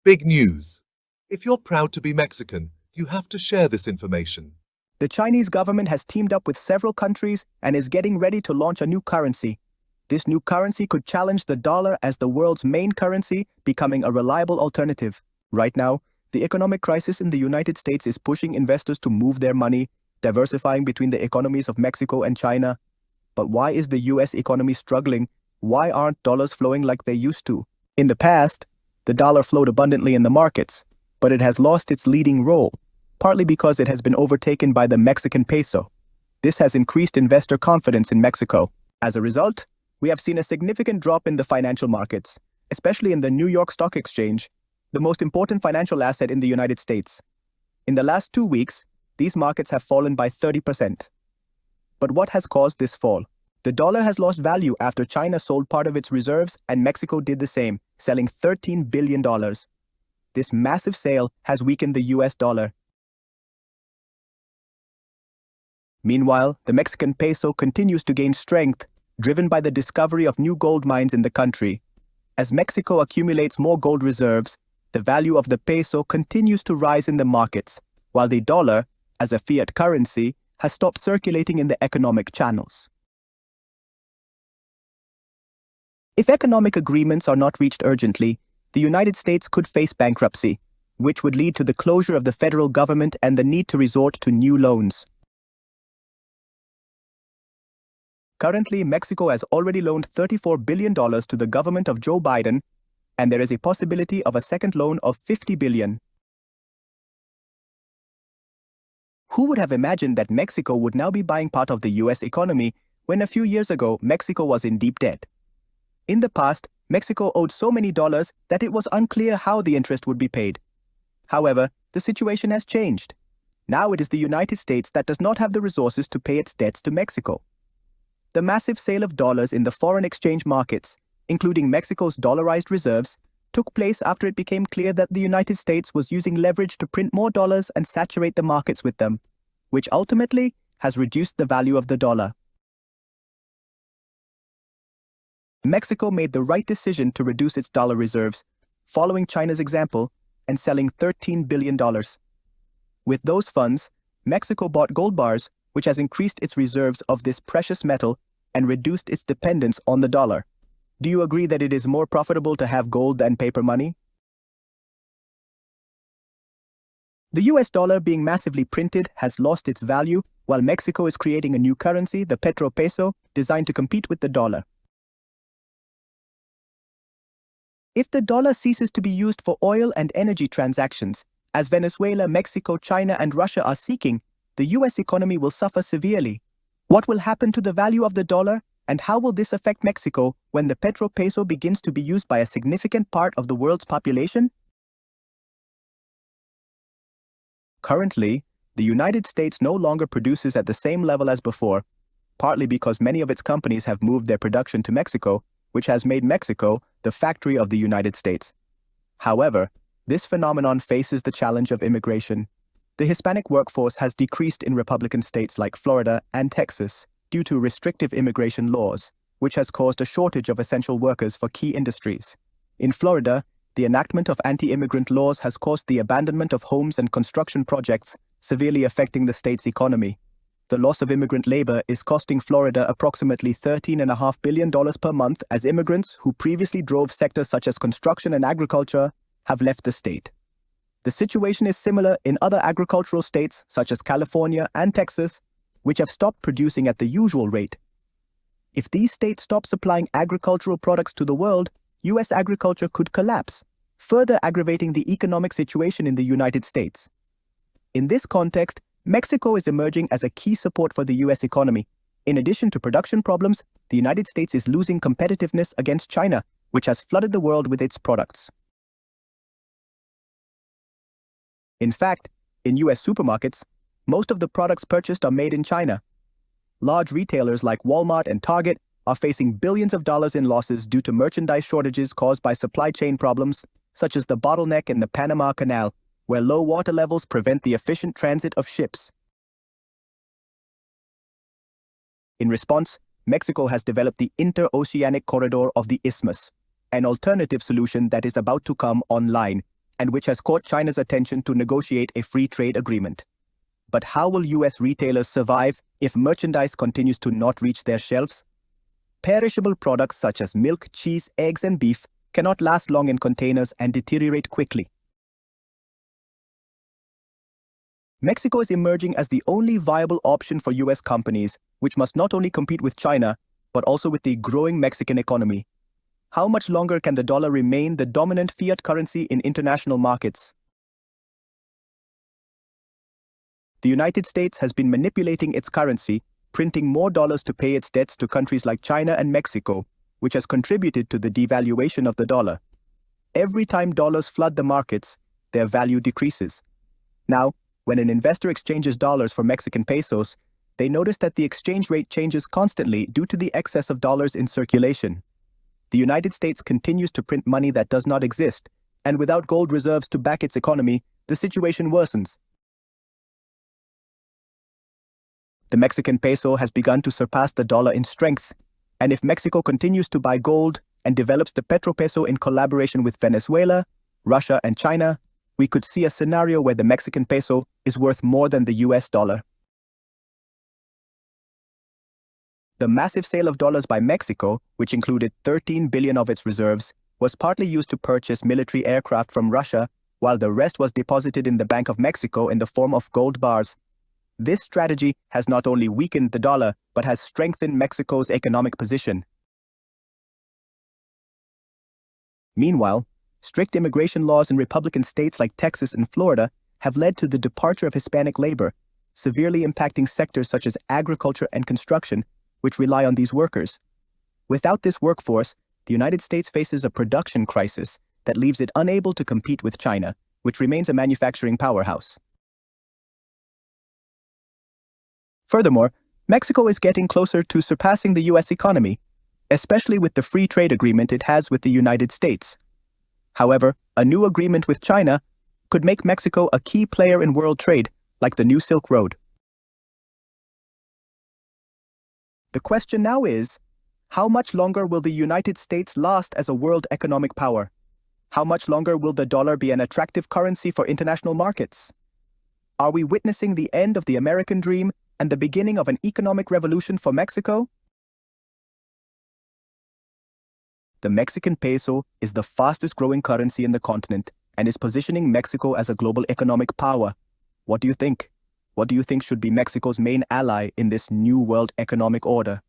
Big news. If you're proud to be Mexican, you have to share this information. The Chinese government has teamed up with several countries and is getting ready to launch a new currency. This new currency could challenge the dollar as the world's main currency, becoming a reliable alternative. Right now, the economic crisis in the United States is pushing investors to move their money, diversifying between the economies of Mexico and China. But why is the US economy struggling? Why aren't dollars flowing like they used to? In the past, the dollar flowed abundantly in the markets, but it has lost its leading role, partly because it has been overtaken by the Mexican peso. This has increased investor confidence in Mexico. As a result, we have seen a significant drop in the financial markets, especially in the New York Stock Exchange, the most important financial asset in the United States. In the last 2 weeks, these markets have fallen by 30%. But what has caused this fall? The dollar has lost value after China sold part of its reserves and Mexico did the same, selling $13 billion. This massive sale has weakened the US dollar. Meanwhile, the Mexican peso continues to gain strength, driven by the discovery of new gold mines in the country. As Mexico accumulates more gold reserves, the value of the peso continues to rise in the markets, while the dollar, as a fiat currency, has stopped circulating in the economic channels. If economic agreements are not reached urgently, the United States could face bankruptcy, which would lead to the closure of the federal government and the need to resort to new loans. Currently, Mexico has already loaned $34 billion to the government of Joe Biden, and there is a possibility of a second loan of $50 billion. Who would have imagined that Mexico would now be buying part of the US economy when a few years ago Mexico was in deep debt? In the past, Mexico owed so many dollars that it was unclear how the interest would be paid. However, the situation has changed. Now it is the United States that does not have the resources to pay its debts to Mexico. The massive sale of dollars in the foreign exchange markets, including Mexico's dollarized reserves, took place after it became clear that the United States was using leverage to print more dollars and saturate the markets with them, which ultimately has reduced the value of the dollar. Mexico made the right decision to reduce its dollar reserves, following China's example and selling $13 billion. With those funds, Mexico bought gold bars, which has increased its reserves of this precious metal and reduced its dependence on the dollar. Do you agree that it is more profitable to have gold than paper money? The US dollar being massively printed has lost its value, while Mexico is creating a new currency, the petro peso, designed to compete with the dollar. If the dollar ceases to be used for oil and energy transactions, as Venezuela, Mexico, China, and Russia are seeking, the US economy will suffer severely. What will happen to the value of the dollar, and how will this affect Mexico when the petro peso begins to be used by a significant part of the world's population? Currently, the United States no longer produces at the same level as before, partly because many of its companies have moved their production to Mexico, which has made Mexico the factory of the United States. However, this phenomenon faces the challenge of immigration. The Hispanic workforce has decreased in Republican states like Florida and Texas due to restrictive immigration laws, which has caused a shortage of essential workers for key industries. In Florida, the enactment of anti-immigrant laws has caused the abandonment of homes and construction projects, severely affecting the state's economy. The loss of immigrant labor is costing Florida approximately $13.5 billion per month as immigrants who previously drove sectors such as construction and agriculture have left the state. The situation is similar in other agricultural states such as California and Texas, which have stopped producing at the usual rate. If these states stop supplying agricultural products to the world, US agriculture could collapse, further aggravating the economic situation in the United States. In this context, Mexico is emerging as a key support for the US economy. In addition to production problems, the United States is losing competitiveness against China, which has flooded the world with its products. In fact, in US supermarkets, most of the products purchased are made in China. Large retailers like Walmart and Target are facing billions of dollars in losses due to merchandise shortages caused by supply chain problems, such as the bottleneck in the Panama Canal, where low water levels prevent the efficient transit of ships. In response, Mexico has developed the Interoceanic Corridor of the Isthmus, an alternative solution that is about to come online, and which has caught China's attention to negotiate a free trade agreement. But how will US retailers survive if merchandise continues to not reach their shelves? Perishable products such as milk, cheese, eggs, and beef cannot last long in containers and deteriorate quickly. Mexico is emerging as the only viable option for US companies, which must not only compete with China, but also with the growing Mexican economy. How much longer can the dollar remain the dominant fiat currency in international markets? The United States has been manipulating its currency, printing more dollars to pay its debts to countries like China and Mexico, which has contributed to the devaluation of the dollar. Every time dollars flood the markets, their value decreases. Now, when an investor exchanges dollars for Mexican pesos, they notice that the exchange rate changes constantly due to the excess of dollars in circulation. The United States continues to print money that does not exist, and without gold reserves to back its economy, the situation worsens. The Mexican peso has begun to surpass the dollar in strength, and if Mexico continues to buy gold and develops the petropeso in collaboration with Venezuela, Russia, and China, we could see a scenario where the Mexican peso is worth more than the US dollar. The massive sale of dollars by Mexico, which included 13 billion of its reserves, was partly used to purchase military aircraft from Russia, while the rest was deposited in the Bank of Mexico in the form of gold bars. This strategy has not only weakened the dollar, but has strengthened Mexico's economic position. Meanwhile, strict immigration laws in Republican states like Texas and Florida have led to the departure of Hispanic labor, severely impacting sectors such as agriculture and construction, which rely on these workers. Without this workforce, the United States faces a production crisis that leaves it unable to compete with China, which remains a manufacturing powerhouse. Furthermore, Mexico is getting closer to surpassing the US economy, especially with the free trade agreement it has with the United States. However, a new agreement with China could make Mexico a key player in world trade, like the new Silk Road. The question now is, how much longer will the United States last as a world economic power? How much longer will the dollar be an attractive currency for international markets? Are we witnessing the end of the American dream and the beginning of an economic revolution for Mexico? The Mexican peso is the fastest growing currency in the continent and is positioning Mexico as a global economic power. What do you think? What do you think should be Mexico's main ally in this new world economic order?